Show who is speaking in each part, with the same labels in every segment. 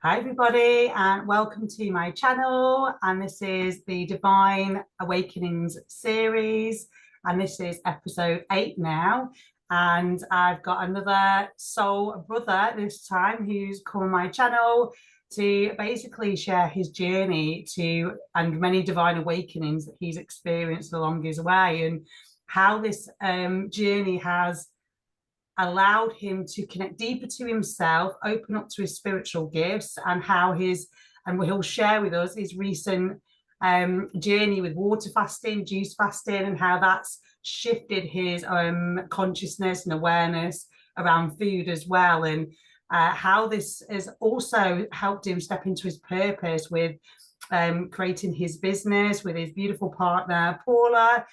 Speaker 1: Hi, everybody, and welcome to my channel. And this is the Divine Awakenings series, and this is episode 8 now. And I've got another soul brother this time who's come on my channel to basically share his journey to and many divine awakenings that he's experienced along his way, and how this journey has allowed him to connect deeper to himself, open up to his spiritual gifts, and how and he'll share with us his recent journey with water fasting, juice fasting, and how that's shifted his consciousness and awareness around food as well, and how this has also helped him step into his purpose with creating his business with his beautiful partner Paula,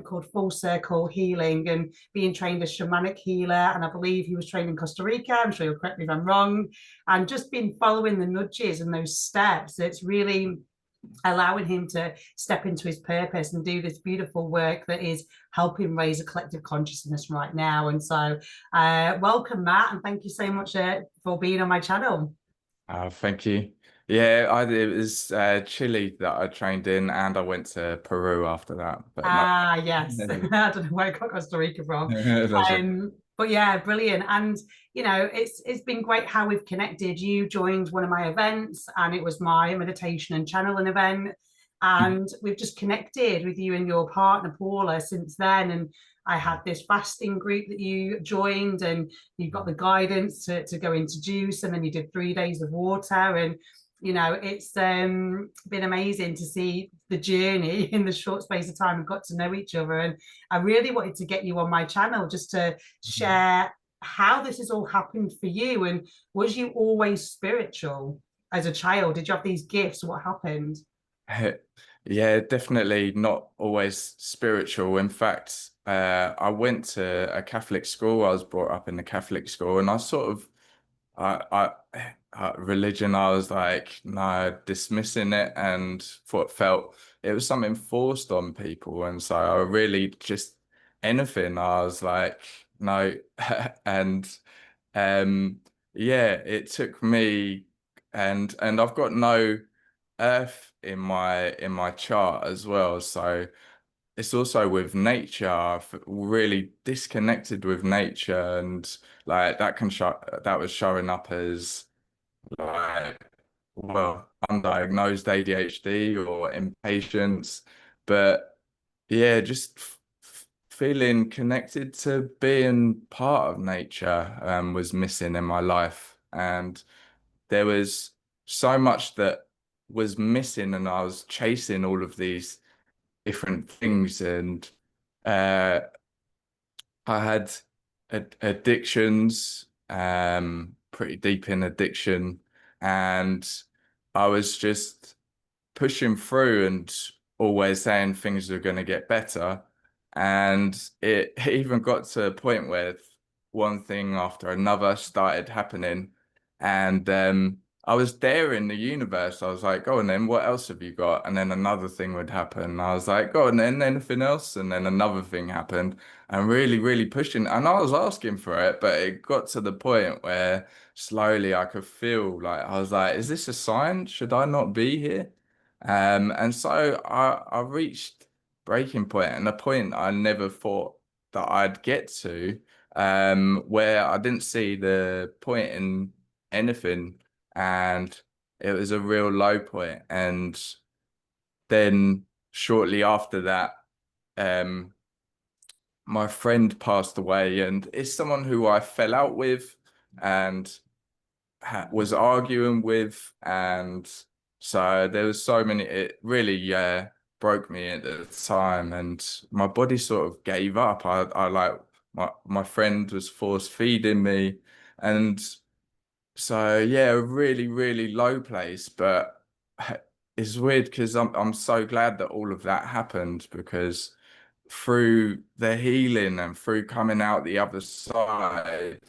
Speaker 1: called Full Circle Healing, and being trained as shamanic healer. And I believe he was trained in Costa Rica. I'm sure you'll correct me if I'm wrong. And just been following the nudges and those steps, it's really allowing him to step into his purpose and do this beautiful work that is helping raise a collective consciousness right now. And so welcome, Matt, and thank you so much for being on my channel.
Speaker 2: Thank you. Yeah, it was Chile that I trained in, and I went to Peru after that. But no,
Speaker 1: Ah, yes. I don't know where I got Costa Rica from.
Speaker 2: that's right.
Speaker 1: But yeah, brilliant. And it's been great how we've connected. You joined one of my events, and it was my meditation and channeling event. And we've just connected with you and your partner Paula since then. And I had this fasting group that you joined, and you got the guidance to go into juice, and then you did 3 days of water. And it's been amazing to see the journey in the short space of time we've got to know each other. And I really wanted to get you on my channel just to share how this has all happened for you. And was you always spiritual as a child? Did you have these gifts? What happened?
Speaker 2: Yeah, definitely not always spiritual. In fact, I went to a Catholic school. I was brought up in a Catholic school, and I sort of religion, I was like, no, dismissing it, and felt it was something forced on people. And so I really just anything, I was like, no. And um yeah, it took me, and I've got no earth in my chart as well. So it's also with nature. I've really disconnected with nature, and like that can show that was showing up as like, well, undiagnosed ADHD or impatience. But yeah, just feeling connected to being part of nature was missing in my life. And there was so much that was missing, and I was chasing all of these different things. And uh, I had addictions, pretty deep in addiction, and I was just pushing through and always saying things are going to get better. And it even got to a point where one thing after another started happening. And I was there in the universe. I was like, go on then, what else have you got? And then another thing would happen. I was like, go on then, anything else? And then another thing happened. And really, really pushing. And I was asking for it, but it got to the point where slowly I could feel like, I was like, is this a sign? Should I not be here? And so I reached breaking point, and a point I never thought that I'd get to, where I didn't see the point in anything, and it was a real low point. And then shortly after that, um, my friend passed away, and it's someone who I fell out with and was arguing with. And so there was so many, it really broke me at the time, and my body sort of gave up. I like my friend was force feeding me. And so yeah, a really, really low place. But it's weird because I'm so glad that all of that happened, because through the healing and through coming out the other side,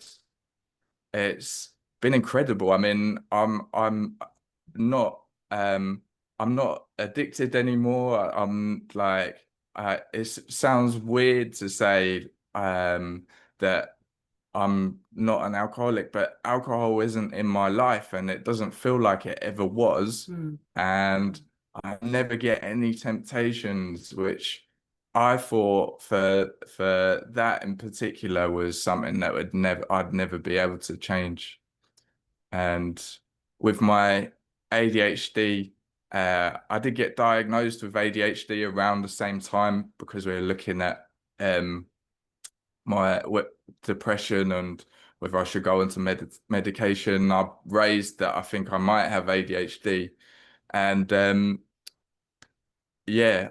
Speaker 2: it's been incredible. I mean, not I'm not addicted anymore. I'm like, it sounds weird to say that I'm not an alcoholic, but alcohol isn't in my life and it doesn't feel like it ever was.
Speaker 1: Mm.
Speaker 2: And I never get any temptations, which I thought for that in particular was something that I'd never be able to change. And with my ADHD, I did get diagnosed with ADHD around the same time because we were looking at my depression and whether I should go into medication. I raised that I think I might have ADHD, and yeah,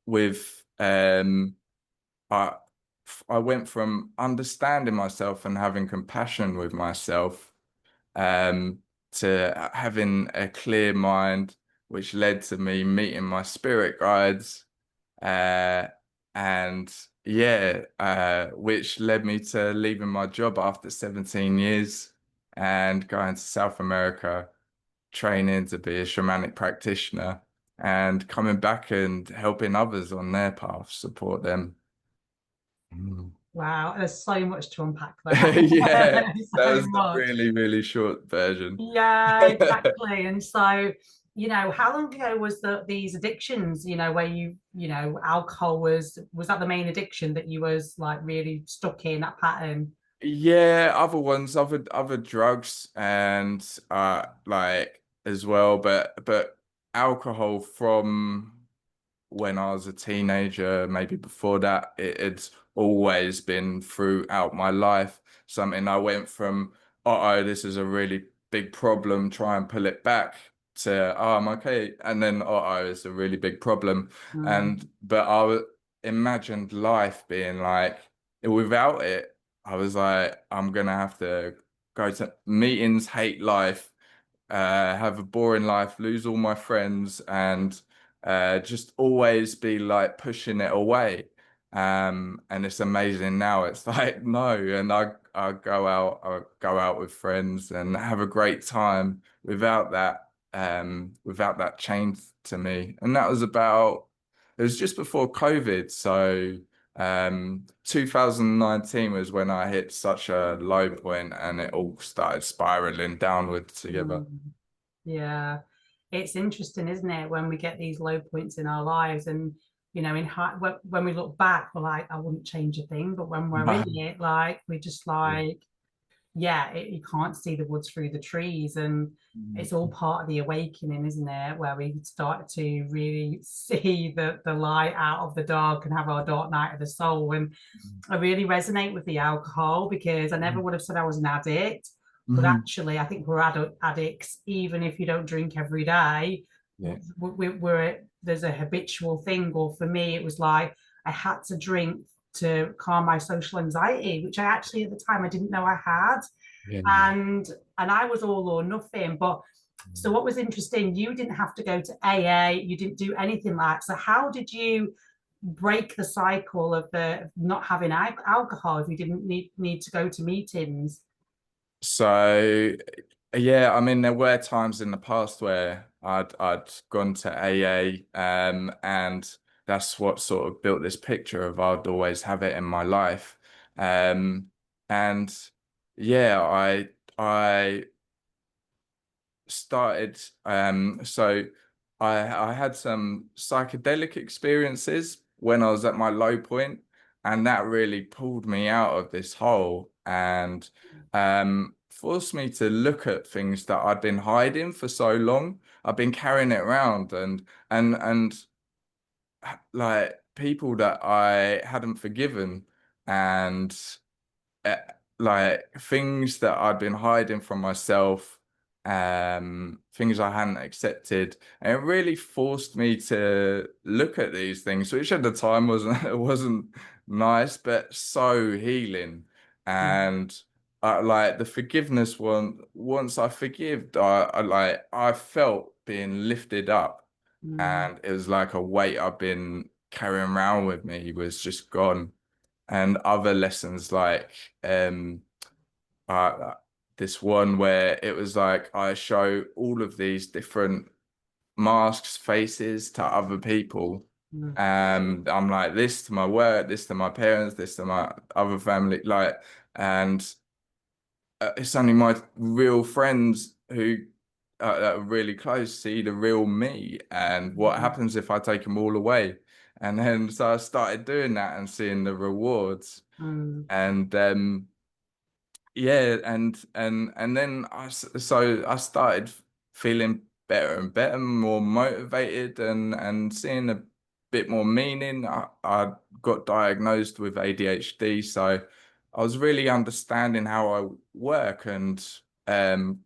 Speaker 2: with I I went from understanding myself and having compassion with myself um, to having a clear mind, which led to me meeting my spirit guides, uh, and yeah, which led me to leaving my job after 17 years and going to South America, training to be a shamanic practitioner, and coming back and helping others on their path, support them. Mm.
Speaker 1: Wow, there's so much to unpack there.
Speaker 2: Yeah, that
Speaker 1: So
Speaker 2: was the
Speaker 1: much.
Speaker 2: really, really short version.
Speaker 1: Yeah, exactly. And so, how long ago was these addictions, where alcohol was that the main addiction that you was like really stuck in that pattern?
Speaker 2: Yeah, other ones, other drugs and like as well, but alcohol from when I was a teenager, maybe before that, it's always been throughout my life. Something I went from, uh-oh, this is a really big problem, try and pull it back to, oh, I'm okay. And then, uh-oh, it's a really big problem.
Speaker 1: Mm,
Speaker 2: But imagined life being like, without it, I was like, I'm gonna have to go to meetings, hate life, have a boring life, lose all my friends, and just always be like pushing it away. And it's amazing now. It's like no, and I go out with friends and have a great time without that change to me. And that was about it was just before COVID, so 2019 was when I hit such a low point and it all started spiraling downward together.
Speaker 1: mm. Yeah, it's interesting, isn't it, when we get these low points in our lives, and when we look back, we're like, I wouldn't change a thing, but when we're in it, like we're just like, yeah, you can't see the woods through the trees, and it's all part of the awakening, isn't it, where we start to really see the light out of the dark and have our dark night of the soul. And I really resonate with the alcohol because I never would have said I was an addict. But
Speaker 2: Mhm.
Speaker 1: actually, I think we're addicts, even if you don't drink every day.
Speaker 2: Yeah.
Speaker 1: There's a habitual thing. Or for me, it was like I had to drink to calm my social anxiety, which I actually at the time I didn't know I had.
Speaker 2: Yeah.
Speaker 1: And I was all or nothing. But so what was interesting, you didn't have to go to AA, you didn't do anything like that. So how did you break the cycle of the not having alcohol if you didn't need to go to meetings?
Speaker 2: So yeah, I mean there were times in the past where I'd gone to AA and that's what sort of built this picture of I'd always have it in my life. Um and yeah, I started so I had some psychedelic experiences when I was at my low point, and that really pulled me out of this hole and forced me to look at things that I'd been hiding for so long. I've been carrying it around and like people that I hadn't forgiven and uh, like things that I'd been hiding from myself, things I hadn't accepted, and it really forced me to look at these things, which at the time wasn't it wasn't nice, but so healing. And like the forgiveness one, once I forgived, I felt being lifted up,
Speaker 1: Mm,
Speaker 2: and it was like a weight I've been carrying around with me was just gone. And other lessons like uh this one where it was like I show all of these different masks, faces to other people.
Speaker 1: mm,
Speaker 2: I'm like this to my work, this to my parents, this to my other family. Like And it's only my real friends who that are really close see the real me. And what
Speaker 1: Mm.
Speaker 2: happens if I take them all away? And then so I started doing that and seeing the rewards.
Speaker 1: Mm.
Speaker 2: And yeah, and then so I started feeling better and better, more motivated, and seeing a bit more meaning. I got diagnosed with ADHD, so I was really understanding how I work, and um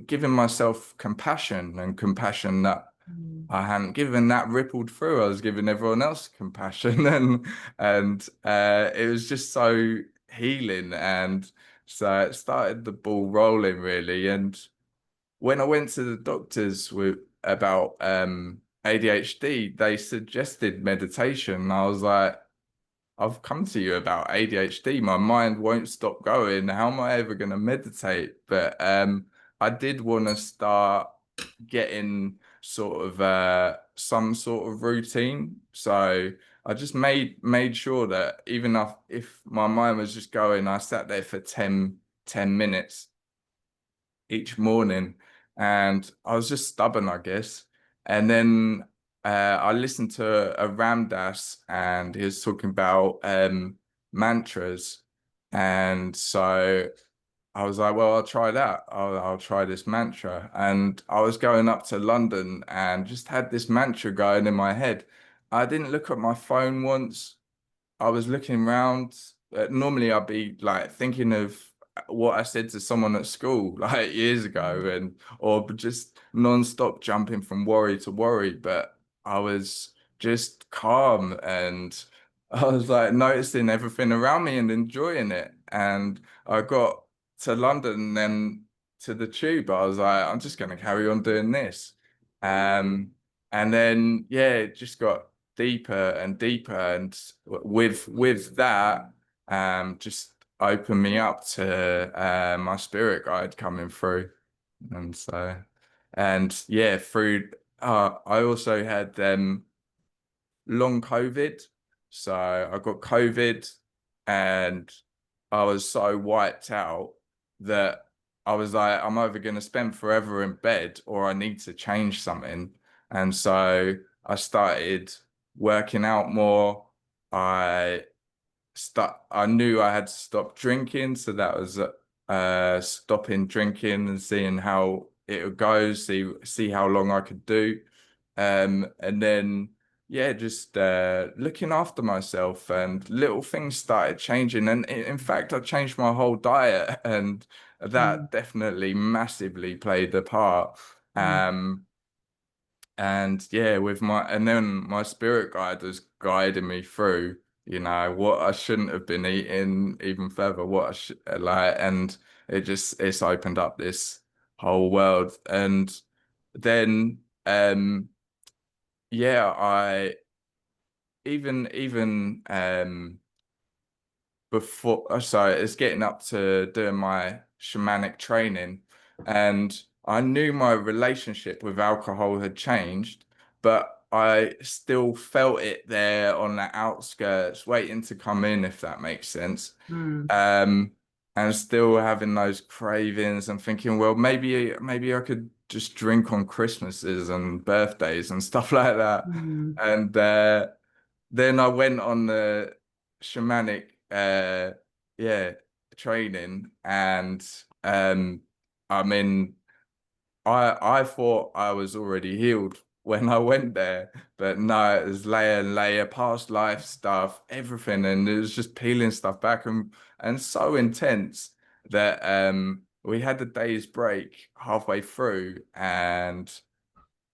Speaker 2: giving myself compassion that
Speaker 1: Mm.
Speaker 2: I hadn't given. That rippled through. I was giving everyone else compassion, and it was just so healing. And so it started the ball rolling really. And when I went to the doctors with about ADHD, they suggested meditation. I was like, I've come to you about ADHD. My mind won't stop going. How am I ever going to meditate? But I did want to start getting sort of some sort of routine. So I just made sure that even if my mind was just going, I sat there for 10 minutes each morning, and I was just stubborn, I guess. And then I listened to a Ram Dass, and he was talking about mantras, and so I was like, well, I'll try that. I'll try this mantra. And I was going up to London and just had this mantra going in my head. I didn't look at my phone once. I was looking around. Normally, I'd be like thinking of what I said to someone at school like years ago, and or just non-stop jumping from worry to worry. But I was just calm, and I was like noticing everything around me and enjoying it. And I got to London and then to the tube. I was like, I'm just going to carry on doing this. Um, and then yeah, it just got deeper and deeper, and with that just opened me up to my spirit guide coming through. And so, and yeah, through I also had long COVID. So I got COVID, and I was so wiped out that I was like, I'm either going to spend forever in bed or I need to change something. And so I started working out more. I I knew I had to stop drinking, so that was stopping drinking and seeing how it would go, see how long I could do. And then yeah, just looking after myself, and little things started changing. And in fact, I changed my whole diet, and
Speaker 1: Mm.
Speaker 2: that definitely massively played a part.
Speaker 1: Mm.
Speaker 2: And yeah, and then my spirit guide was guiding me through, what I shouldn't have been eating even further, what I should like, and it's opened up this whole world. And then yeah, I even before, so it's getting up to doing my shamanic training, and I knew my relationship with alcohol had changed, but I still felt it there on the outskirts, waiting to come in, if that makes sense.
Speaker 1: Mm.
Speaker 2: Um, and still having those cravings and thinking, well, maybe I could just drink on Christmases and birthdays and stuff like that.
Speaker 1: Mm.
Speaker 2: And then I went on the shamanic yeah training, and I mean I thought I was already healed when I went there, but no, it was layer and layer, past life stuff, everything, and it was just peeling stuff back, and so intense that we had a day's break halfway through. And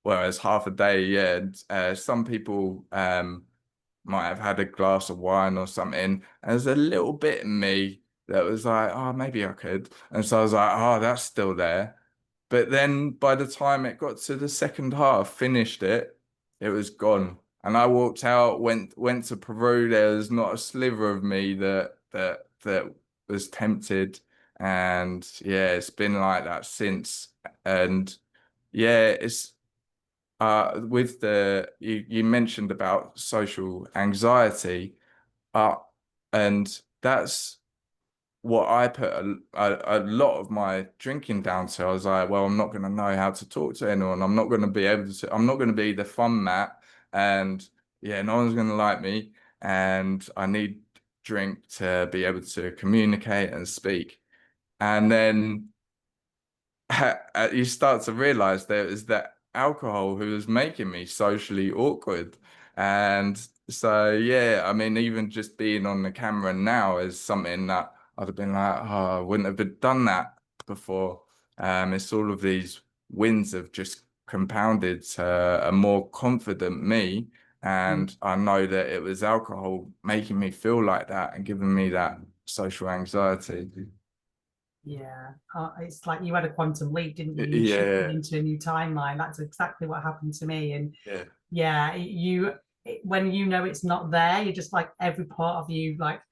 Speaker 2: well, it's half a day, yeah. And, some people might have had a glass of wine or something. And there's a little bit in me that was like, oh, maybe I could. And so I was like, oh, that's still there. But then by the time it got to the second half, finished it, it was gone. And I walked out, went to Peru. There was not a sliver of me that was tempted. And yeah, it's been like that since. And yeah, it's with the you mentioned about social anxiety, uh, and that's what I put a lot of my drinking down to. I was like, well, I'm not going to know how to talk to anyone. I'm not going to be able to, I'm not going to be the fun Matt. And yeah, no one's going to like me. And I need drink to be able to communicate and speak. And then you start to realize there is that alcohol who was making me socially awkward. And so, yeah, I mean, even just being on the camera now is something that I'd have been like, oh, I wouldn't have done that before. It's all of these wins have just compounded to a more confident me.
Speaker 1: Mm.
Speaker 2: And I know that it was alcohol making me feel like that and giving me that social anxiety.
Speaker 1: Yeah, it's like you had a quantum leap, didn't you? You shifted
Speaker 2: Yeah,
Speaker 1: into a new timeline. That's exactly what happened to me. And
Speaker 2: yeah.
Speaker 1: yeah, when you know it's not there, you're just like every part of you. Like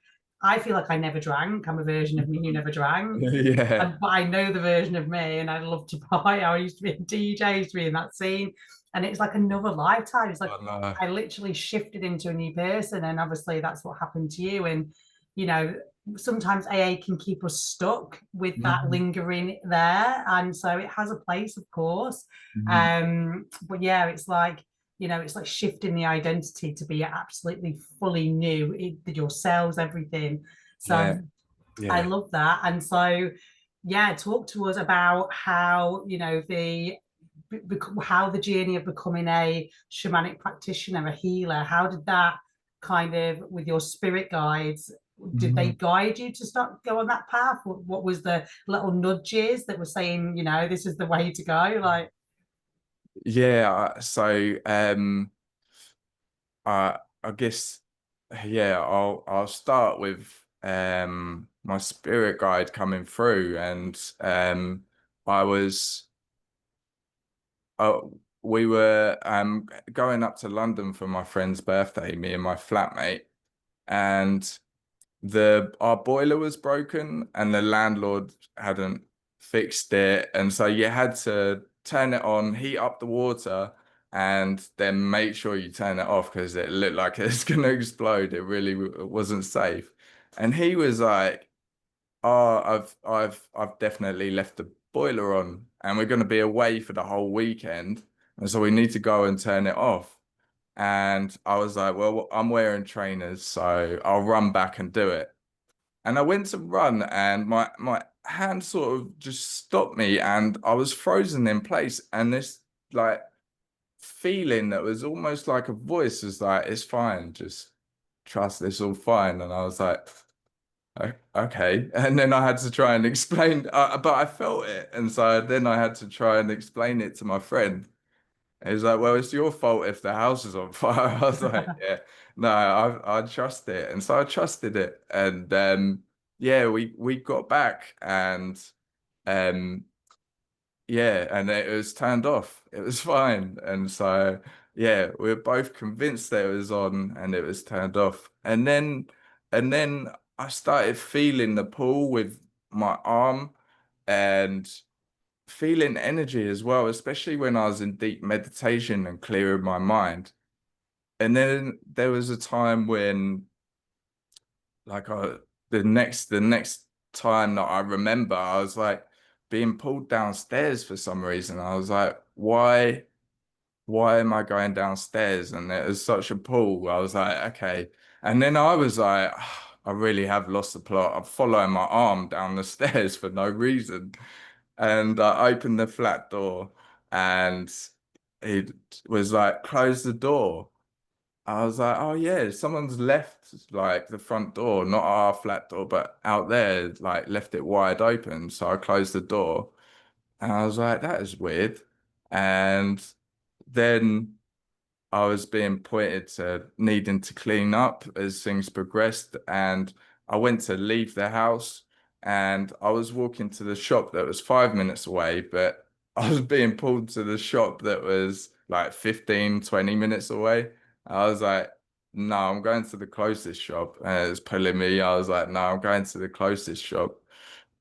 Speaker 1: I feel like I never drank. I'm a version of me who never drank,
Speaker 2: Yeah.
Speaker 1: but I know the version of me, and I love to buy. I used to be a DJ, I used to be in that scene, and it's like another lifetime. It's like
Speaker 2: I know.
Speaker 1: I literally shifted into a new person, and obviously that's what happened to you. And you know, sometimes AA can keep us stuck with that
Speaker 2: Mhm.
Speaker 1: lingering there, and so it has a place, of course.
Speaker 2: Mhm.
Speaker 1: But yeah, it's like it's like shifting the identity to be absolutely fully new, yourselves, everything. So
Speaker 2: Yeah.
Speaker 1: I
Speaker 2: Yeah.
Speaker 1: love that. And so, yeah, talk to us about how, how the journey of becoming a shamanic practitioner, a healer, how did that kind of, with your spirit guides, did they
Speaker 2: Mhm.
Speaker 1: guide you to start go on that path? What was the little nudges that were saying, this is the way to go? Like,
Speaker 2: Yeah. So, I guess, yeah, I'll start with my spirit guide coming through, and I was uh, we were going up to London for my friend's birthday, me and my flatmate, and the our boiler was broken and the landlord hadn't fixed it, and so you had to turn it on, heat up the water, and then make sure you turn it off because it looked like it's gonna explode. It really wasn't safe. And he was like, oh, I've definitely left the boiler on and we're gonna be away for the whole weekend, and so we need to go and turn it off. And I was like, well, I'm wearing trainers, so I'll run back and do it. And I went to run and my hand sort of just stopped me and I was frozen in place. And this like feeling that was almost like a voice was like, it's fine, just trust it's all fine. And I was like, Okay." And then I had to try and explain, but I felt it. And so then I had to try and explain it to my friend. And he's like, well, it's your fault if the house is on fire. I was like, yeah, no, I trust it. And so I trusted it. And yeah, we got back and um yeah, and it was turned off. It was fine. And so yeah, we were both convinced that it was on and it was turned off. And then I started feeling the pull with my arm and feeling energy as well, especially when I was in deep meditation and clearing my mind. And then there was a time when, like, the next time that I remember, I was like being pulled downstairs for some reason. I was like, why am I going downstairs? And it was such a pull. I was like, okay. And then I was like, I really have lost the plot. I'm following my arm down the stairs for no reason. And I opened the flat door and it was like, close the door. I was like, oh yeah, someone's left like the front door, not our flat door, but out there, like left it wide open. So I closed the door and I was like, that is weird. And then I was being pointed to needing to clean up as things progressed. And I went to leave the house and I was walking to the shop that was 5 minutes away, but I was being pulled to the shop that was like 15, 20 minutes away. I was like, no, I'm going to the closest shop. And it was pulling me. I was like, no, I'm going to the closest shop.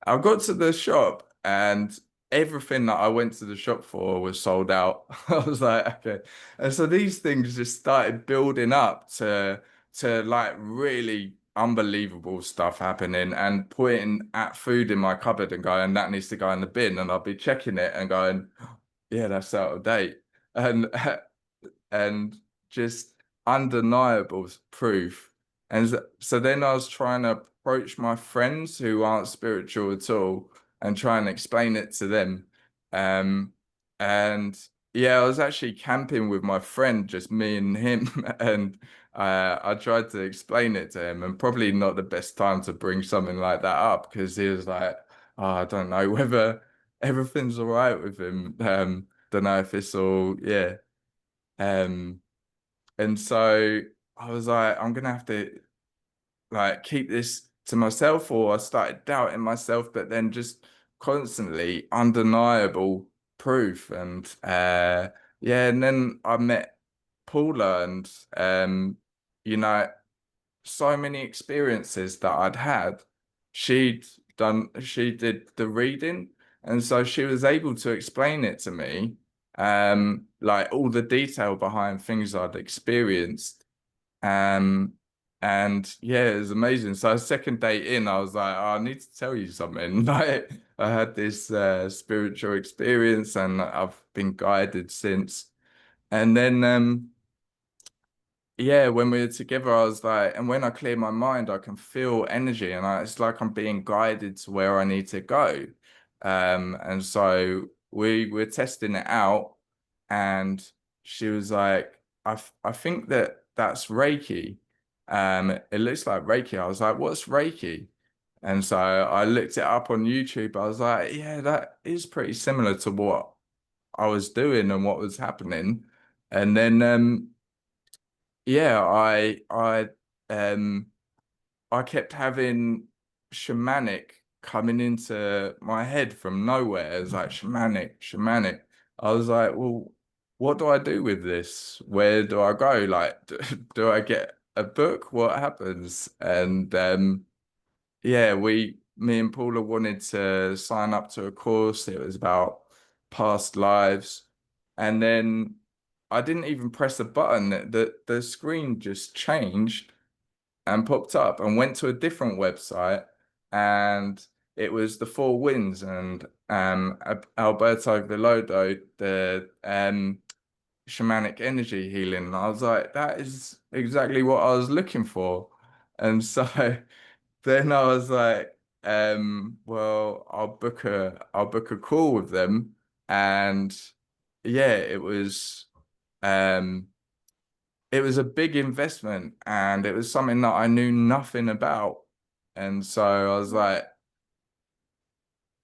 Speaker 2: I got to the shop and everything that I went to the shop for was sold out. I was like, okay. And so these things just started building up to like really unbelievable stuff happening, and pointing at food in my cupboard and going, that needs to go in the bin, and I'll be checking it and going, yeah, that's out of date. And and just undeniable proof. And so then I was trying to approach my friends who aren't spiritual at all and try and explain it to them. Um, and yeah, I was actually camping with my friend, just me and him, and I tried to explain it to him, and probably not the best time to bring something like that up because he was like, oh, I don't know whether everything's all right with him. Don't know if it's all, yeah. Um, and so I was like, I'm gonna have to like keep this to myself, or I started doubting myself, but then just constantly undeniable proof. And yeah, and then I met Paula, and you know, so many experiences that I'd had. She did the reading, and so she was able to explain it to me, like all the detail behind things I'd experienced. Um, and yeah, it was amazing. So second day in, I was like, oh, I need to tell you something. Like I had this spiritual experience, and I've been guided since. And then yeah, when we were together, I was like, and when I clear my mind, I can feel energy, and it's like I'm being guided to where I need to go. And so we were testing it out, and she was like, I think that's Reiki. It looks like Reiki. I was like, what's Reiki? And so I looked it up on YouTube. I was like, yeah, that is pretty similar to what I was doing and what was happening. And then yeah, um I kept having shamanic coming into my head from nowhere. It was like shamanic, shamanic. I was like, well, what do I do with this? Where do I go? Like, do I get a book? What happens? And yeah, me and Paula wanted to sign up to a course. It was about past lives. And then I didn't even press a button. The screen just changed and popped up and went to a different website. And it was the Four Winds and Alberto Villoldo, the shamanic energy healing. And I was like, that is exactly what I was looking for. And so then I was like, well, I'll book a call with them. And yeah, um it was a big investment, and it was something that I knew nothing about. And so I was like,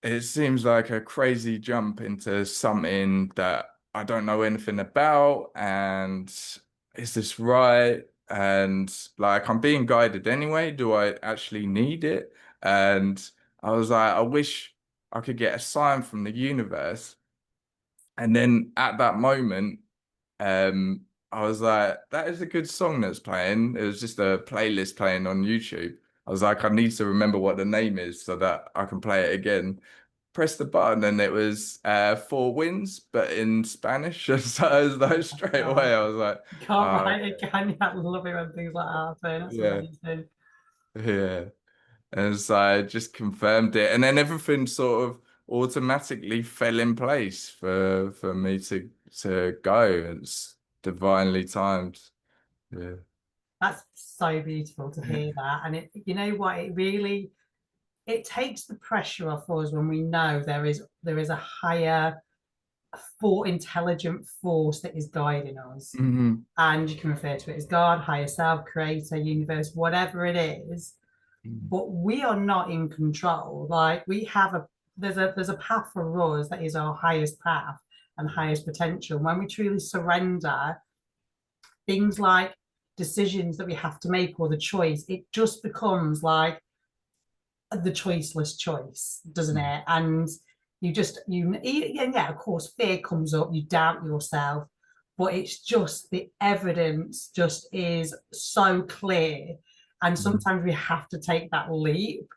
Speaker 2: it seems like a crazy jump into something that I don't know anything about. And is this right? And like, I'm being guided anyway. Do I actually need it? And I was like, I wish I could get a sign from the universe. And then at that moment, I was like, that is a good song that's playing. It was just a playlist playing on YouTube. I was like, I need to remember what the name is so that I can play it again. Press the button, and it was Four Winds, but in Spanish. So I was like, straight away, I was like,
Speaker 1: You can't
Speaker 2: oh,
Speaker 1: write it, can you? I love it when things like that happen. That's
Speaker 2: yeah,
Speaker 1: amazing.
Speaker 2: yeah. And so I just confirmed it, and then everything sort of automatically fell in place for me to go. It's divinely timed. Yeah.
Speaker 1: That's so beautiful to hear that. And it, you know what, it really it takes the pressure off us when we know there is a higher for intelligent force that is guiding us.
Speaker 2: Hmm.
Speaker 1: And you can refer to it as God, higher self, creator, universe, whatever it is. But we are not in control. Like we have there's a path for us that is our highest path and highest potential. When we truly surrender, things like decisions that we have to make or the choice, it just becomes like the choiceless choice, doesn't it? And you just yeah, of course, fear comes up, you doubt yourself, but it's just the evidence just is so clear. And sometimes we have to take that leap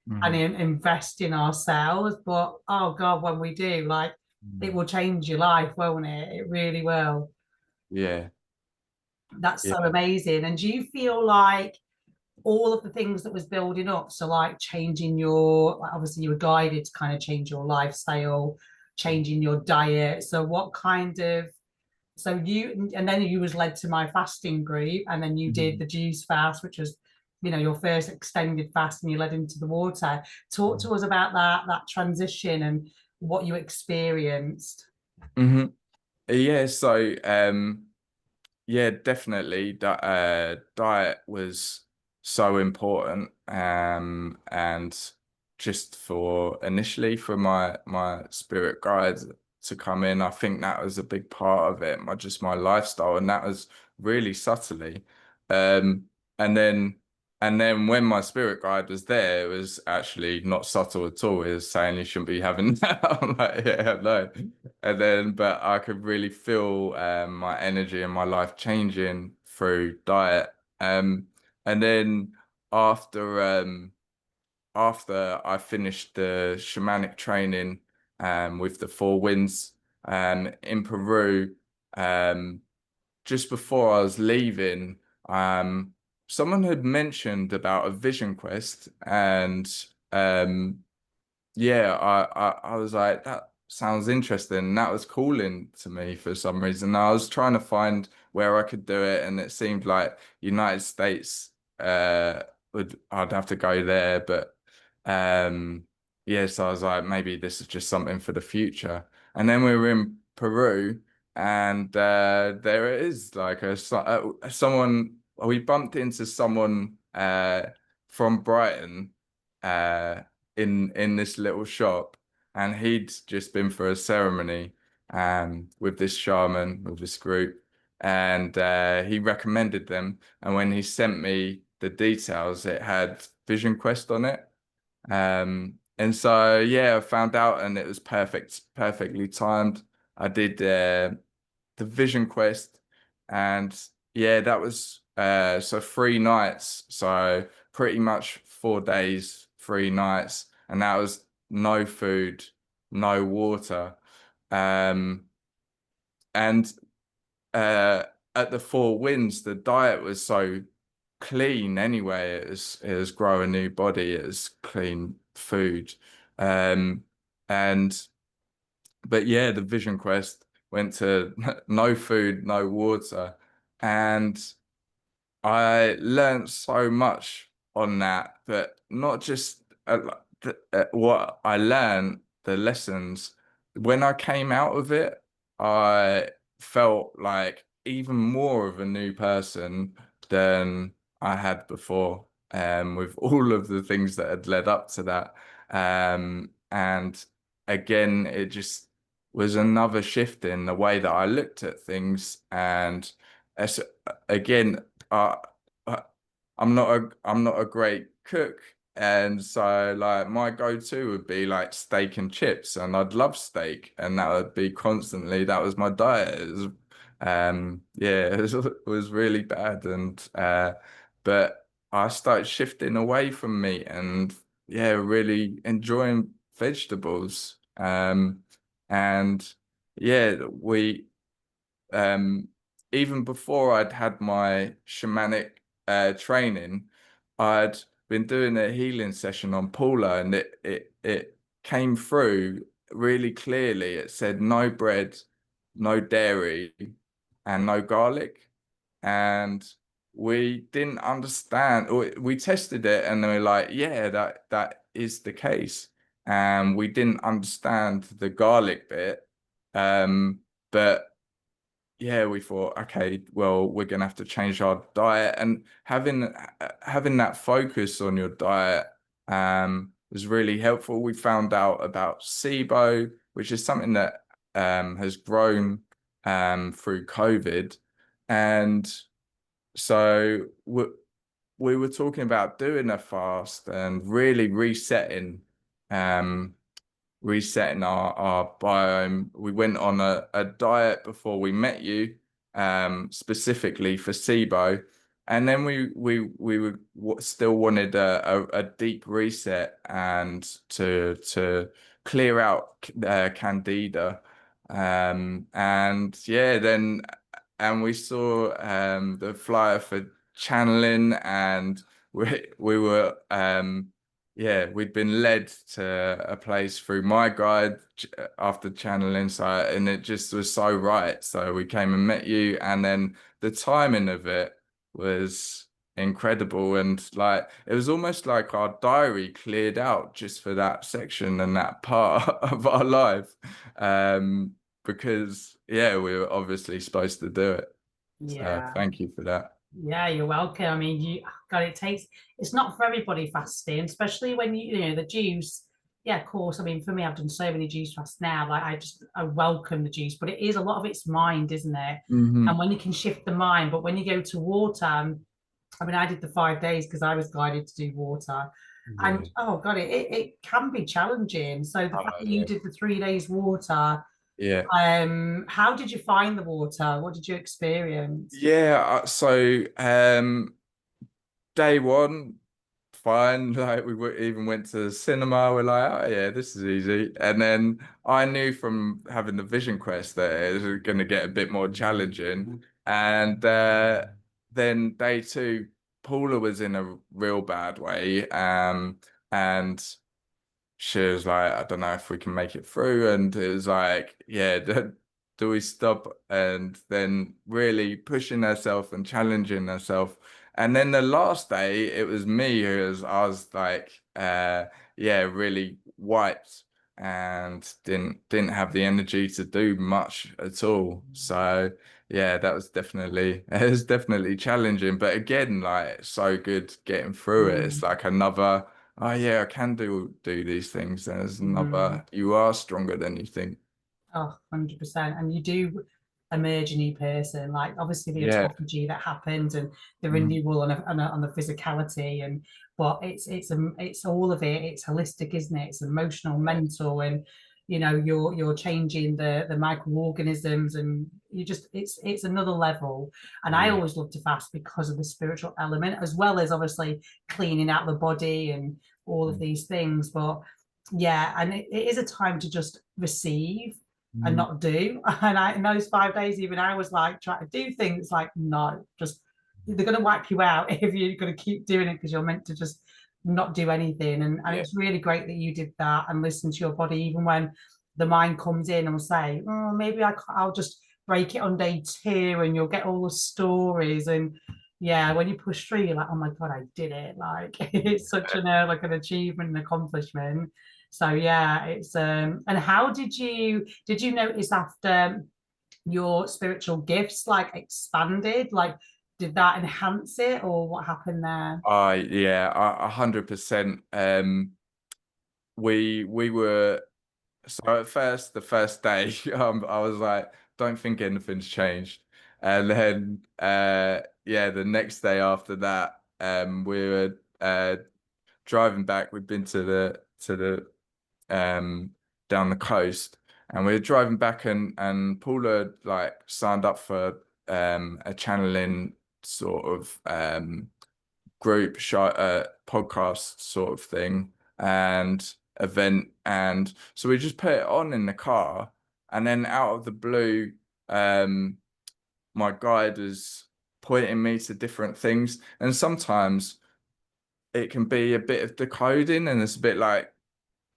Speaker 1: and
Speaker 2: Hmm.
Speaker 1: invest in ourselves. But oh God, when we do, like it will change your life, won't it? It really will.
Speaker 2: Yeah,
Speaker 1: That's
Speaker 2: yeah.
Speaker 1: so amazing. And do you feel like all of the things that was building up. So like changing your, like obviously you were guided to kind of change your lifestyle, changing your diet. So what kind of, so you, and then you was led to my fasting group, and then you did
Speaker 2: Mhm.
Speaker 1: the juice fast, which was, your first extended fast, and you led into the water. Talk to us about that transition and what you experienced.
Speaker 2: hmm Yeah, so yeah, definitely. Diet was so important. And just for initially for my spirit guide to come in, I think that was a big part of it. My lifestyle, and that was really subtly. Um, and then when my spirit guide was there, it was actually not subtle at all. It was saying you shouldn't be having that. I'm like, yeah, no. And then, but I could really feel my energy and my life changing through diet. And then after after I finished the shamanic training with the Four Winds in Peru, um, just before I was leaving, um, someone had mentioned about a vision quest, and um, yeah, I was like, that sounds interesting. And that was calling to me for some reason. I was trying to find where I could do it, and it seemed like United States would I'd have to go there. But yeah, so I was like, maybe this is just something for the future. And then we were in Peru, and there it is, like someone we bumped into someone from Brighton. In this little shop, and he'd just been for a ceremony with this shaman, with this group, and he recommended them. And when he sent me the details, it had Vision Quest on it. And so yeah, I found out, and it was perfectly timed. I did the Vision Quest, and yeah, that was so 3 nights, so pretty much 4 days, 3 nights, and that was no food, no water, um, and uh, at the Four Winds, the diet was so clean anyway. It was grow a new body, it was clean food, um, and but yeah, the Vision Quest went to no food, no water, and I learned so much on that, but not just what I learned, the lessons. When I came out of it, I felt like even more of a new person than I had before, with all of the things that had led up to that. And again, it just was another shift in the way that I looked at things. And as, again, uh, uh, I'm not a great cook, and so like my go-to would be like steak and chips, and I'd love steak, and that would be constantly, that was my diet. Yeah, it was really bad, and but I started shifting away from meat, and yeah, really enjoying vegetables. And yeah, we um, even before I'd had my shamanic training, I'd been doing a healing session on Paula, and it came through really clearly. It said no bread, no dairy, and no garlic. And we didn't understand, or we tested it, and they were like, yeah, that is the case. And we didn't understand the garlic bit. But yeah, we thought, okay, well, we're gonna have to change our diet, and having that focus on your diet was really helpful. We found out about SIBO, which is something that has grown through COVID, and so we were talking about doing a fast and really um, resetting our biome. We went on a diet before we met you, specifically for SIBO, and then still wanted a deep reset and to clear out Candida, and yeah, then and we saw the flyer for channeling, and we were yeah, we'd been led to a place through my guide after Channel Insight, and it just was so right. So we came and met you, and then the timing of it was incredible. And like it was almost like our diary cleared out just for that section and that part of our life. Because yeah, we were obviously supposed to do it. So
Speaker 1: Yeah.
Speaker 2: thank you for that.
Speaker 1: Yeah, you're welcome. I mean, God, it's not for everybody fasting, especially when you know, the juice. Yeah, of course. I mean, for me, I've done so many juice fasts now. Like, I welcome the juice, but it is a lot of it's mind, isn't it? And
Speaker 2: Hmm.
Speaker 1: when you can shift the mind, but when you go to water, I mean, I did the 5 days because I was guided to do water.
Speaker 2: Yeah.
Speaker 1: And oh God, it can be challenging. So the fact
Speaker 2: Oh,
Speaker 1: that you
Speaker 2: yeah.
Speaker 1: did the 3 days water,
Speaker 2: Yeah.
Speaker 1: how did you find the water? What did you experience?
Speaker 2: Yeah. So day one, fine. Like even went to the cinema. We're like, oh yeah, this is easy. And then I knew from having the Vision Quest that it was going to get a bit more challenging. And then day two, Paula was in a real bad way. And she was like, I don't know if we can make it through. And it was like, yeah, do we stop? And then really pushing herself and challenging herself. And then the last day, it was me I was like, yeah, really wiped and didn't have the energy to do much at all. So yeah, that was definitely it was definitely challenging. But again, like so good getting through it. It's
Speaker 1: Mm,
Speaker 2: like another. Oh yeah, I can do these things. There's
Speaker 1: mm.
Speaker 2: another. You are stronger than you think.
Speaker 1: Oh, 100%. And you do emerge a new person. Like obviously the
Speaker 2: Yeah.
Speaker 1: autophagy that happens and the
Speaker 2: Mm.
Speaker 1: renewal on the physicality and but it's all of it. It's holistic, isn't it? It's emotional,
Speaker 2: Yeah.
Speaker 1: mental, and you know you're changing the microorganisms and you just it's another level. And I
Speaker 2: Yeah.
Speaker 1: always love to fast because of the spiritual element as well as obviously cleaning out the body and all of
Speaker 2: Mm.
Speaker 1: these things. But yeah, and it is a time to just receive and
Speaker 2: Mm.
Speaker 1: not do. And in those 5 days, even I was like trying to do things like no, just they're going to wipe you out if you're going to keep doing it because you're meant to just not do anything. And
Speaker 2: Yeah.
Speaker 1: it's really great that you did that and listen to your body, even when the mind comes in and will say, oh, maybe I'll just break it on day two, and you'll get all the stories. And yeah, when you push through, you're like, oh my God, I did it. Like it's such like an achievement and accomplishment. So yeah, it's and how did you notice after your spiritual gifts like expanded? Like did that enhance it or what happened there?
Speaker 2: Yeah, 100%. We were so at first the first day, I was like, don't think anything's changed. And then yeah, the next day after that, we were driving back. We'd been to the down the coast, and we were driving back, and Paula like signed up for a channeling sort of group podcast sort of thing and event, and so we just put it on in the car, and then out of the blue, um, my guide was pointing me to different things, and sometimes it can be a bit of decoding, and it's a bit like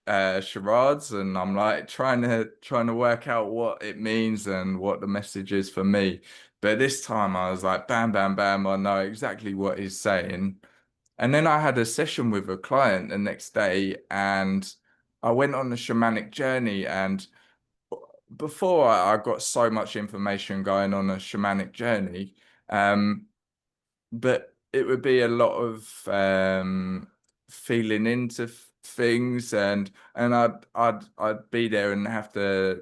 Speaker 2: charades, and I'm like trying to work out what it means and what the message is for me. But this time I was like, bam, bam, bam, I know exactly what he's saying. And then I had a session with a client the next day, and I went on a shamanic journey. And before I got so much information going on a shamanic journey, um, but it would be a lot of feeling into things, and I'd be there and have to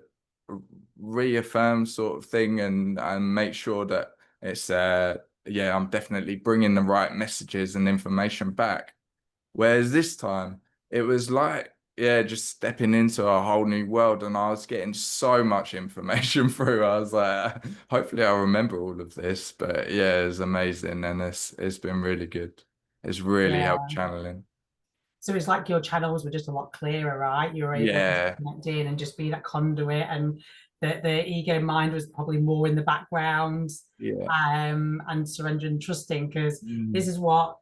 Speaker 2: reaffirm sort of thing, and make sure that it's yeah, I'm definitely bringing the right messages and information back. Whereas this time it was like, yeah, just stepping into a whole new world, and I was getting so much information through. I was like, hopefully I'll remember all of this. But yeah, it's amazing, and it's been really good. It's really helped
Speaker 1: Yeah.
Speaker 2: channeling.
Speaker 1: So it's like your channels were just a lot clearer, right? You were able to
Speaker 2: Yeah,
Speaker 1: connect in and just be that conduit and the ego mind was probably more in the background,
Speaker 2: Yeah.
Speaker 1: and surrender and trusting, because this
Speaker 2: Mm.
Speaker 1: is what,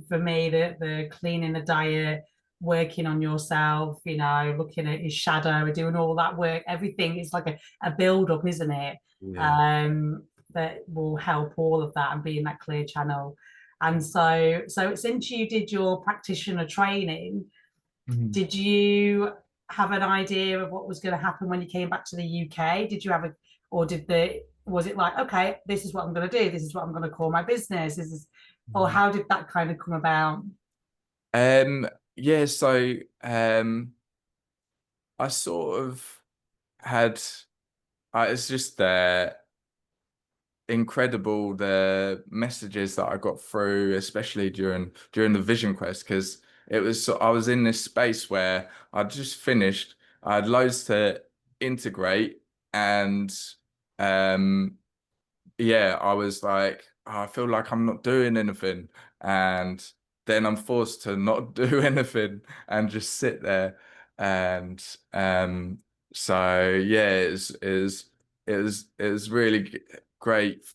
Speaker 1: for me, the cleaning the diet, working on yourself, looking at your shadow, doing all that work, everything is like a build up, isn't it?
Speaker 2: Yeah.
Speaker 1: That will help all of that and be in that clear channel. And so since you did your practitioner training,
Speaker 2: Mhm.
Speaker 1: did you have an idea of what was going to happen when you came back to the UK? Did you have a, or was it like, okay, this is what I'm going to do, this is what I'm going to call my business, this is, or how did that kind of come about?
Speaker 2: Um, yeah, so I sort of had it's just incredible the messages that I got through, especially during the Vision Quest, because I was in this space where I'd just finished, I had loads to integrate, and um yeah, I was like, "Oh, I feel like I'm not doing anything," and then I'm forced to not do anything and just sit there. And so yeah, it was really great.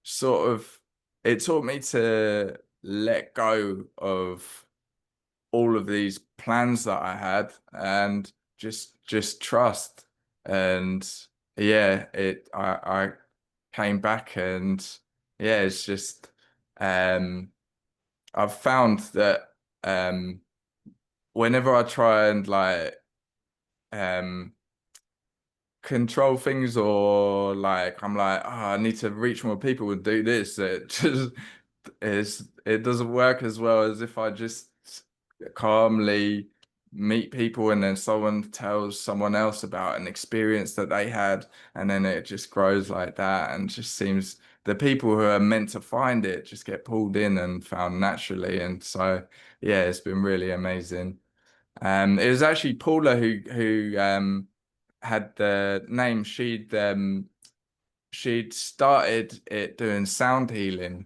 Speaker 2: Sort of, it taught me to let go of all of these plans that I had and just trust. And yeah, I came back, and yeah, it's just I've found that whenever I try and like um control things, or like I'm like, oh, I need to reach more people and do this, it doesn't work as well as if I just calmly meet people, and then someone tells someone else about an experience that they had, and then it just grows like that, and just seems the people who are meant to find it just get pulled in and found naturally. And so yeah, it's been really amazing. It was actually Paula who had the name. She'd started it doing sound healing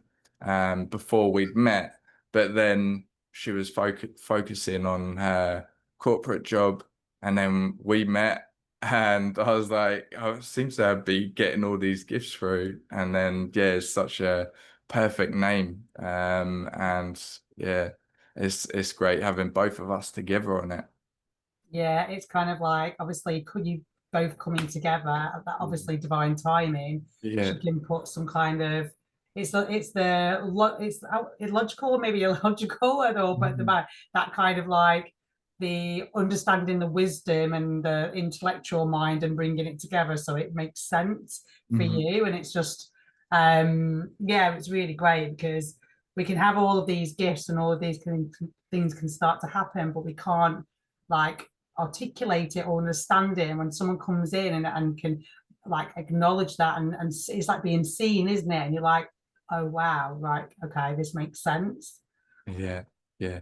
Speaker 2: before we'd met, but then she was focusing on her corporate job, and then we met, and I was like, I seem to be getting all these gifts through, and then yeah, it's such a perfect name, and yeah, it's great having both of us together on it.
Speaker 1: Yeah, it's kind of like, obviously, could you both coming together at that obviously divine timing?
Speaker 2: Yeah.
Speaker 1: She can put some kind of, it's illogical, or maybe illogical at all, but
Speaker 2: Mhm.
Speaker 1: that kind of like the understanding the wisdom and the intellectual mind and bringing it together so it makes sense for
Speaker 2: Mhm.
Speaker 1: you. And it's just, yeah, it's really great because we can have all of these gifts and all of these things can start to happen, but we can't like articulate it or understand it. And when someone comes in and can like acknowledge that, and it's like being seen, isn't it? And you're like, oh wow, right, okay, this makes sense.
Speaker 2: Yeah. Yeah.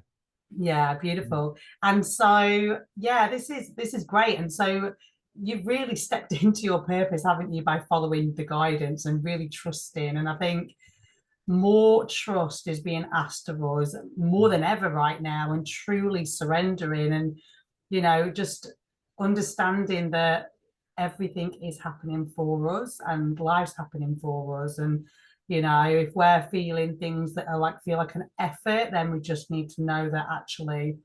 Speaker 1: Yeah, beautiful. And so yeah, this is great. And so you've really stepped into your purpose, haven't you, by following the guidance and really trusting. And I think more trust is being asked of us more than ever right now, and truly surrendering, and just understanding that everything is happening for us and life's happening for us. And if we're feeling things that are like feel like an effort, then we just need to know that actually,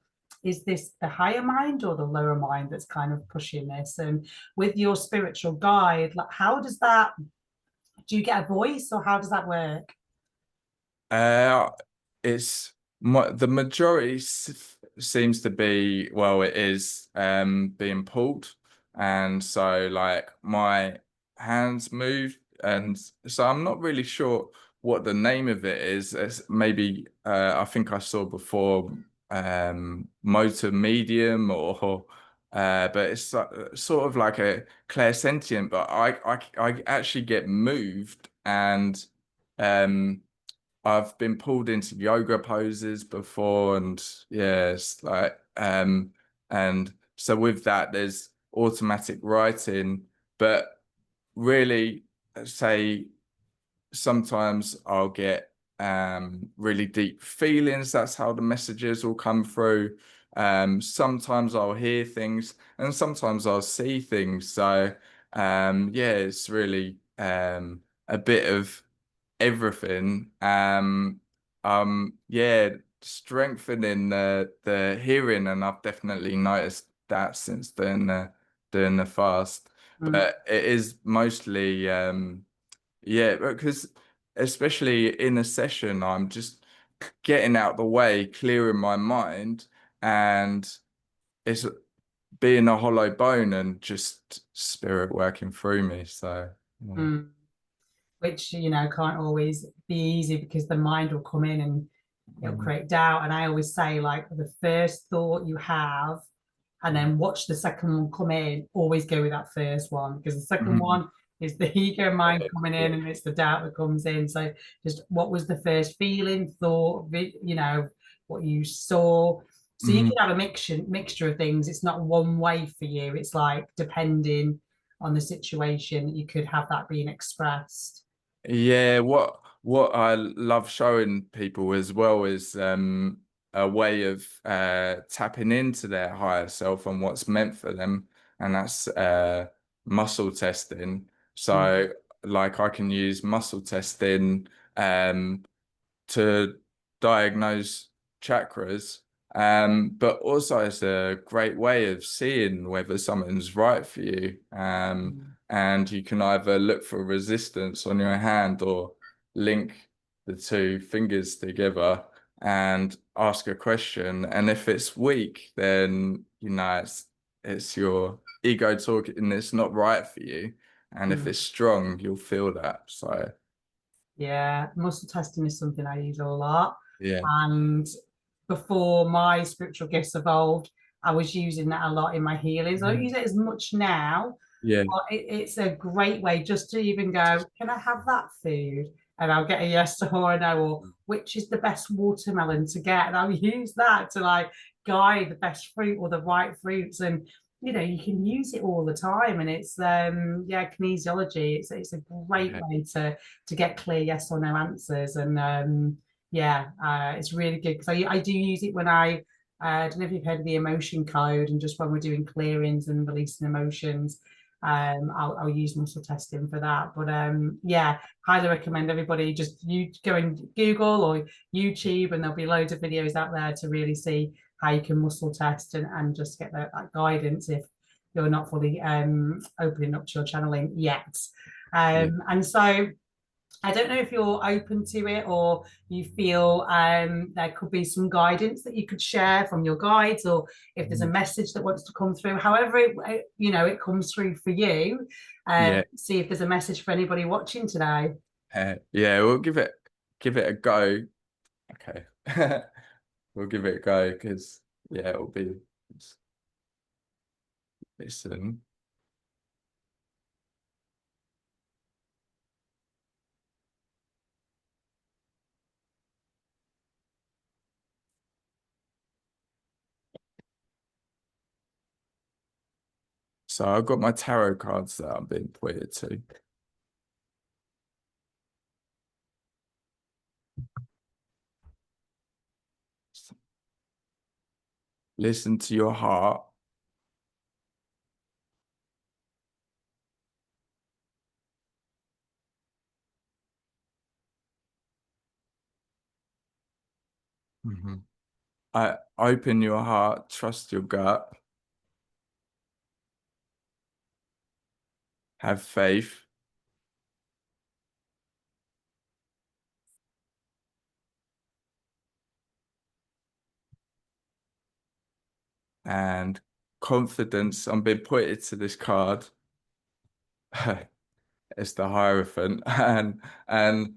Speaker 1: is this the higher mind or the lower mind that's kind of pushing this? And with your spiritual guide, like, how does that, do you get a voice, or how does that work?
Speaker 2: Uh, it's the majority seems to be, well, it is being pulled, and so like my hands move, and so I'm not really sure what the name of it is. It's maybe I think I saw before motor medium, or but it's sort of like a clairsentient, but I actually get moved, and um I've been pulled into yoga poses before, and yeah, it's like and so with that there's automatic writing, but really say sometimes I'll get really deep feelings. That's how the messages will come through. Sometimes I'll hear things and sometimes I'll see things. So yeah, it's really a bit of everything. Yeah, strengthening the hearing, and I've definitely noticed that since doing the fast.
Speaker 1: Mm,
Speaker 2: But it is mostly yeah, because especially in a session, I'm just getting out the way, clearing my mind, and it's being a hollow bone and just spirit working through me. So yeah.
Speaker 1: mm. Which, can't always be easy because the mind will come in and it'll
Speaker 2: Mm,
Speaker 1: create doubt. And I always say, like, the first thought you have, and then watch the second one come in, always go with that first one, because the second
Speaker 2: mhm.
Speaker 1: one is the ego mind
Speaker 2: Yeah,
Speaker 1: coming in
Speaker 2: yeah,
Speaker 1: and it's the doubt that comes in. So just what was the first feeling, thought, what you saw. So you
Speaker 2: mhm.
Speaker 1: can have a mixture of things. It's not one way for you. It's like depending on the situation, you could have that being expressed.
Speaker 2: Yeah, what I love showing people as well is a way of tapping into their higher self and what's meant for them, and that's muscle testing.
Speaker 1: Mm,
Speaker 2: So like I can use muscle testing um to diagnose chakras. But also it's a great way of seeing whether something's right for you.
Speaker 1: mm,
Speaker 2: And you can either look for resistance on your hand or link the two fingers together and ask a question. And if it's weak, then it's your ego talking, it's not right for you. And if
Speaker 1: mm.
Speaker 2: it's strong, you'll feel that. So
Speaker 1: Yeah, muscle testing is something I use a lot.
Speaker 2: yeah.
Speaker 1: And before my spiritual gifts evolved, I was using that a lot in my healings. I don't use it as much now,
Speaker 2: Yeah.
Speaker 1: but it's a great way just to even go, can I have that food? And I'll get a yes or a no, or which is the best watermelon to get. And I'll use that to like guide the best fruit or the right fruits. And you can use it all the time. And it's yeah, kinesiology. It's a great
Speaker 2: Yeah.
Speaker 1: way to get clear yes or no answers. And yeah, it's really good because I do use it when I don't know if you've heard of the emotion code, and just when we're doing clearings and releasing emotions, I'll use muscle testing for that. But yeah, highly recommend everybody just you go and Google or YouTube, and there'll be loads of videos out there to really see how you can muscle test and just get that guidance if you're not fully opening up to your channeling yet.
Speaker 2: Yeah.
Speaker 1: And so I don't know if you're open to it, or you feel there could be some guidance that you could share from your guides, or if there's a
Speaker 2: Mhm.
Speaker 1: message that wants to come through, however it comes through for you.
Speaker 2: Yeah.
Speaker 1: See if there's a message for anybody watching today.
Speaker 2: Yeah, we'll give it a go. Okay. We'll give it a go because yeah, it'll be listen. So I've got my tarot cards that I'm being pointed to. Listen to your heart Mhm. I open your heart, trust your gut, have faith, and confidence. I'm being pointed to this card. It's the Hierophant, and I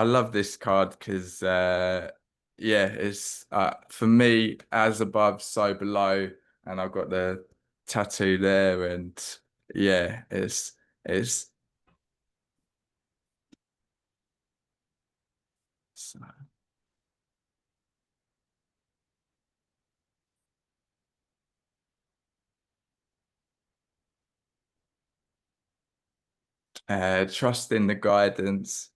Speaker 2: love this card because yeah, it's for me as above, so below, and I've got the tattoo there, and yeah, it's trust in the guidance,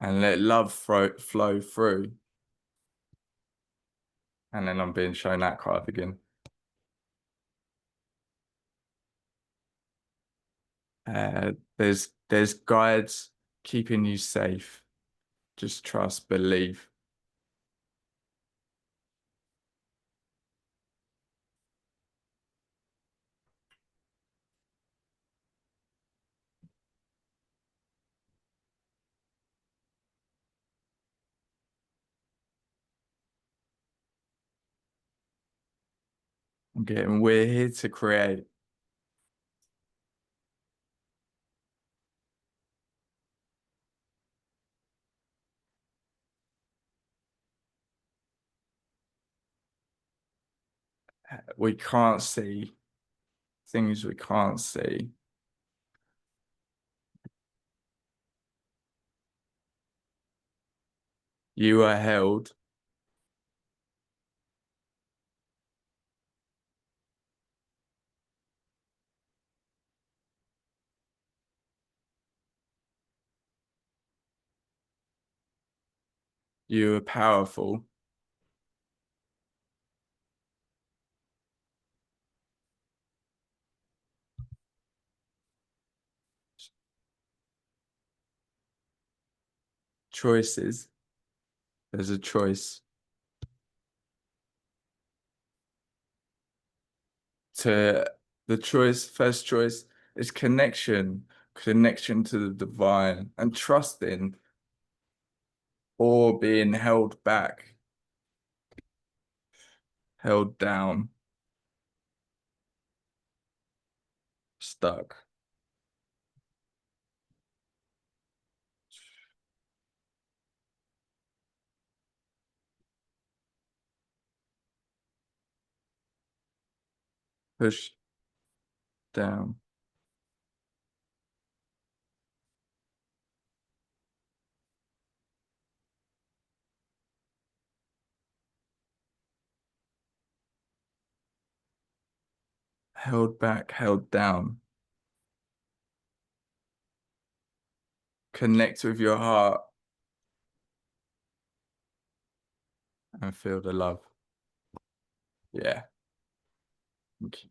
Speaker 2: and let love flow through. And then I'm being shown that card again. There's guides keeping you safe. Just trust, believe. We're here to create. We can't see things we can't see. You are held. You are powerful. Choices. There's a choice to the choice. First choice is connection to the divine, and trusting or being held back, held down, stuck. Pushed down. Held back, held down. Connect with your heart and feel the love. Yeah. Thank you.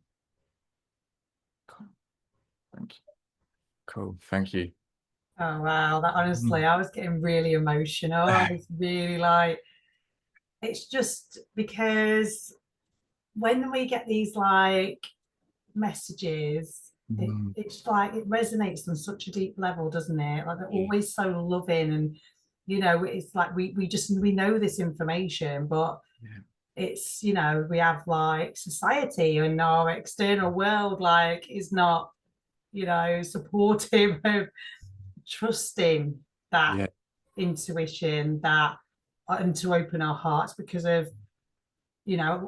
Speaker 2: Cool. Thank you. Cool. Thank you.
Speaker 1: Oh wow, that honestly, I was getting really emotional. I was really like, it's just because when we get these like messages, it's like it resonates on such a deep level, doesn't it? Like they're always so loving, and it's like we know this information, but it's we have like society and our external world like is not supportive of trusting that intuition, that and to open our hearts, because of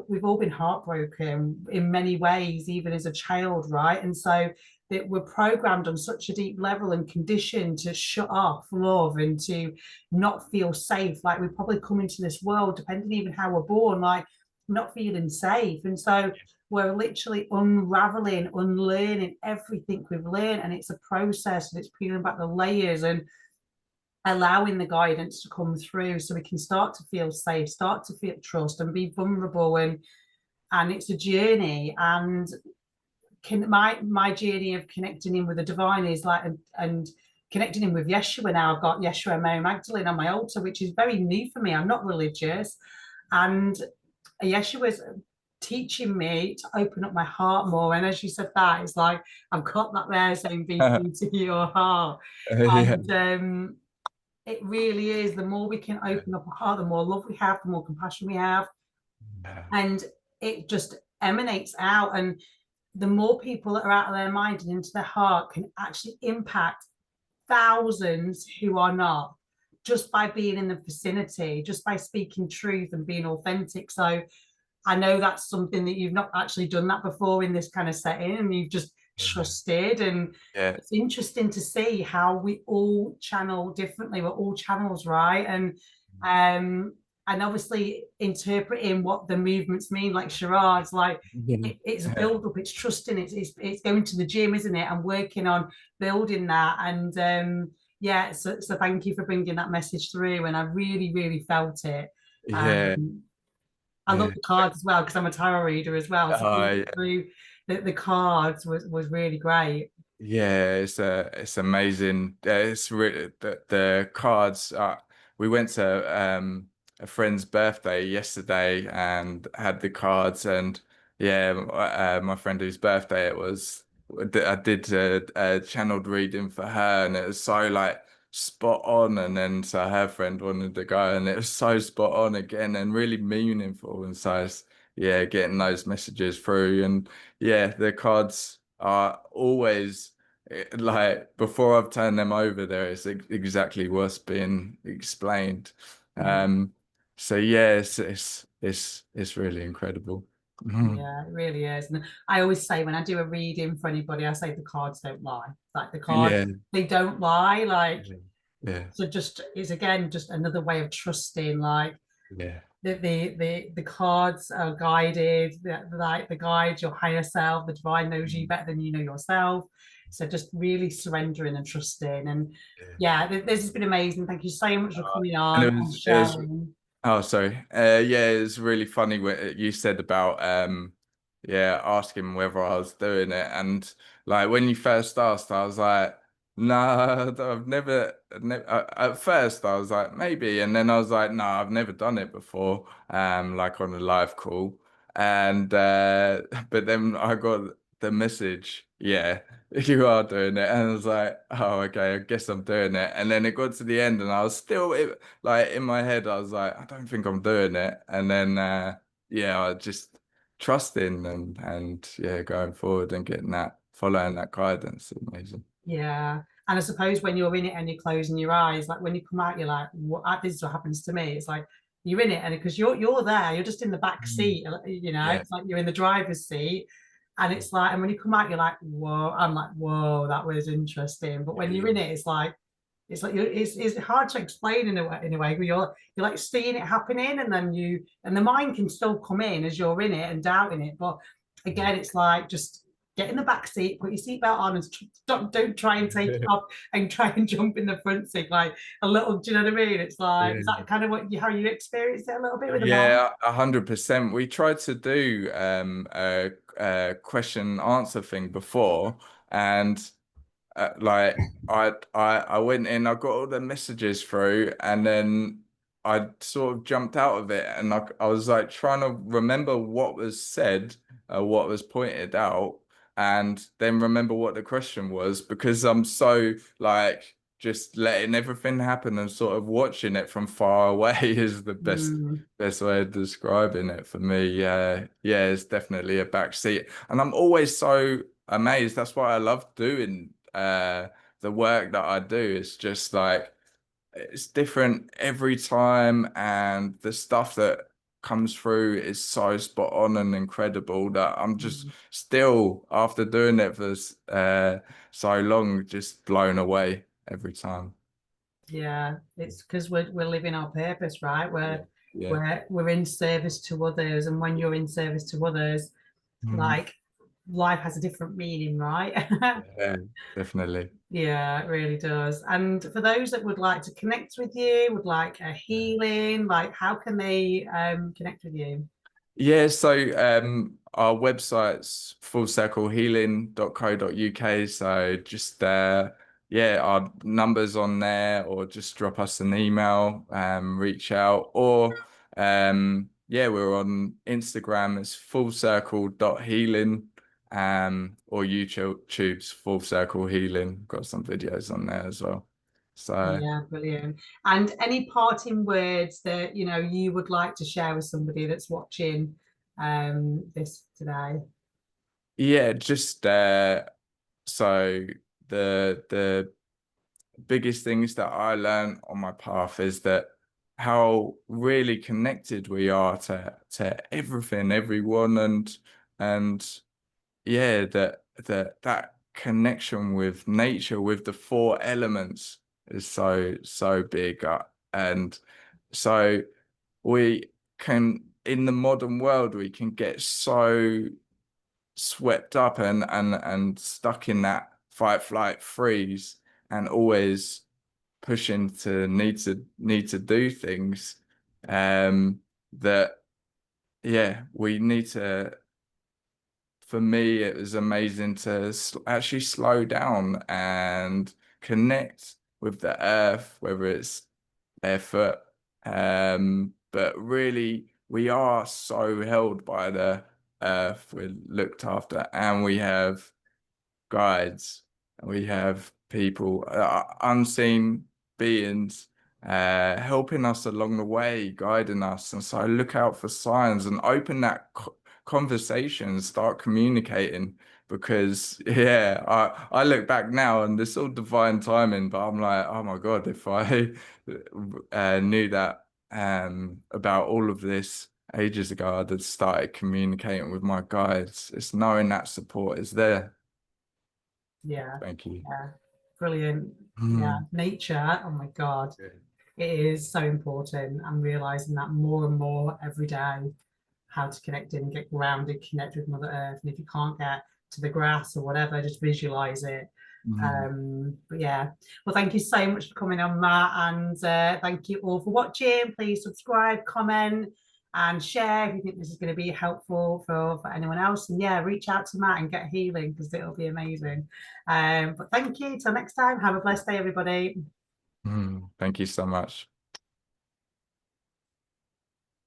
Speaker 1: we've all been heartbroken in many ways, even as a child, right? And so that we're programmed on such a deep level and conditioned to shut off love and to not feel safe. Like we probably come into this world, depending even how we're born, like not feeling safe. And so we're literally unraveling, unlearning everything we've learned. And it's a process, and it's peeling back the layers and allowing the guidance to come through so we can start to feel safe, start to feel trust and be vulnerable. And it's a journey. And my journey of connecting in with the divine is like, and connecting in with Yeshua now. I've got Yeshua and Mary Magdalene on my altar, which is very new for me. I'm not religious. And Yeshua's teaching me to open up my heart more. And as you said that, it's like I've got that there saying be true to your heart. And it really is. The more we can open up our heart, the more love we have, the more compassion we have. And it just emanates out. And the more people that are out of their mind and into their heart can actually impact thousands who are not, just by being in the vicinity, just by speaking truth and being authentic. So I know that's something that you've not actually done that before in this kind of setting, and you've just trusted. And it's interesting to see how we all channel differently. We're all channels, right? And obviously interpreting what the movements mean, like charades, like it's a build up, it's trusting, it's going to the gym, isn't it, and working on building that. And yeah, so thank you for bringing that message through, and I really, really felt it.
Speaker 2: Yeah,
Speaker 1: Um, I love
Speaker 2: yeah.
Speaker 1: the cards as well because I'm a tarot reader as well. So
Speaker 2: Oh,
Speaker 1: reading
Speaker 2: yeah.
Speaker 1: through the cards was really great.
Speaker 2: Yeah, it's amazing. It's really the cards. We went to a friend's birthday yesterday and had the cards, and yeah, my friend whose birthday it was, I did a channeled reading for her, and it was so like spot on. And then so her friend wanted to go, and it was so spot on again, and really meaningful. And so it's, yeah, getting those messages through, and yeah, the cards are always like before I've turned them over there, it's exactly what's being explained.
Speaker 1: Yeah,
Speaker 2: So yeah, it's really incredible. Mhm.
Speaker 1: yeah, it really is. And I always say when I do a reading for anybody, I say the cards don't lie. Like the cards,
Speaker 2: Yeah,
Speaker 1: they don't lie. Like
Speaker 2: yeah, yeah,
Speaker 1: so, just is again just another way of trusting. Like
Speaker 2: yeah,
Speaker 1: the cards are guided, like the guide, your higher self, the divine knows you
Speaker 2: mm,
Speaker 1: better than you know yourself. So just really surrendering and trusting. And
Speaker 2: yeah.
Speaker 1: yeah, this has been amazing. Thank you so much for coming
Speaker 2: And
Speaker 1: on and
Speaker 2: it was
Speaker 1: sharing.
Speaker 2: oh, sorry. Yeah, it was really funny when you said about yeah, asking whether I was doing it, and like when you first asked, I was like, no, I've never. At first, I was like maybe, and then I was like, no, I've never done it before, like on a live call, and but then I got the message, yeah, you are doing it, and I was like, oh, okay, I guess I'm doing it, and then it got to the end, and I was still like in my head, I was like, I don't think I'm doing it. And then yeah, I just trusting and yeah, going forward and getting that, following that guidance. Amazing.
Speaker 1: Yeah. And I suppose when you're in it and you're closing your eyes, like when you come out, you're like, what this is what happens to me. It's like you're in it and because you're there, you're just in the back
Speaker 2: Mm.
Speaker 1: seat, you know,
Speaker 2: Yeah.
Speaker 1: it's like you're in the driver's seat. And it's like, and when you come out, you're like, whoa, I'm like, whoa, that was interesting. But when you're in it, it's like it's hard to explain in a way. You're like seeing it happening, and then and the mind can still come in as you're in it and doubting it. But again, it's like just get in the back seat, put your seatbelt on, and don't try and take it off and try and jump in the front seat like a little. Do you know what I mean? It's like is
Speaker 2: Yeah.
Speaker 1: that kind of how you experience it a little bit with the mind?
Speaker 2: Yeah, 100%. We tried to do a question answer thing before, and like I went in, I got all the messages through, and then I sort of jumped out of it, and I was like trying to remember what was said, what was pointed out, and then remember what the question was because I'm so like just letting everything happen and sort of watching it from far away is the
Speaker 1: Mm,
Speaker 2: best way of describing it for me. Yeah, it's definitely a backseat, and I'm always so amazed. That's why I love doing the work that I do. It's just like it's different every time, and the stuff that comes through is so spot on and incredible that I'm just
Speaker 1: mm.
Speaker 2: still, after doing it for so long, just blown away every time.
Speaker 1: Yeah, it's because we're living our purpose, right?
Speaker 2: Yeah.
Speaker 1: We're
Speaker 2: Yeah.
Speaker 1: we're in service to others, and when you're in service to others,
Speaker 2: Mhm.
Speaker 1: like life has a different meaning, right?
Speaker 2: Yeah, definitely.
Speaker 1: Yeah, it really does. And for those that would like to connect with you, would like a healing, like how can they connect with you?
Speaker 2: Yeah, so our website's fullcirclehealing.co.uk. So just yeah, our numbers on there, or just drop us an email, reach out, or yeah, we're on Instagram as fullcircle.healing, or YouTube's Full Circle Healing. Got some videos on there as well. So
Speaker 1: Yeah, brilliant. And any parting words that you would like to share with somebody that's watching this today?
Speaker 2: yeah, just so the biggest things that I learned on my path is that how really connected we are to everything, everyone, and yeah, that connection with nature, with the four elements, is so big, and so we can in the modern world we can get so swept up and stuck in that fight, flight, freeze, and always pushing to need to do things, that yeah, we need to. For me, it was amazing to actually slow down and connect with the earth, whether it's barefoot. But really, we are so held by the earth. We're looked after, and we have guides, and we have people, unseen beings, helping us along the way, guiding us. And so look out for signs and open that conversation, start communicating. Because yeah, I look back now and it's all divine timing, but I'm like, oh my God, if I knew that about all of this ages ago, I'd have started communicating with my guides. It's knowing that support is there.
Speaker 1: Yeah,
Speaker 2: Thank you.
Speaker 1: yeah, brilliant. Yeah,
Speaker 2: Mm.
Speaker 1: nature, oh my God, it is so important. I'm realizing that more and more every day, how to connect in, get grounded, connect with Mother Earth. And if you can't get to the grass or whatever, just visualize it.
Speaker 2: Mm.
Speaker 1: But yeah, well, thank you so much for coming on, Matt, and thank you all for watching. Please subscribe, comment, and share if you think this is going to be helpful for anyone else. And yeah, reach out to Matt and get healing, because it'll be amazing. But thank you. Till next time, have a blessed day, everybody.
Speaker 2: Thank you so much.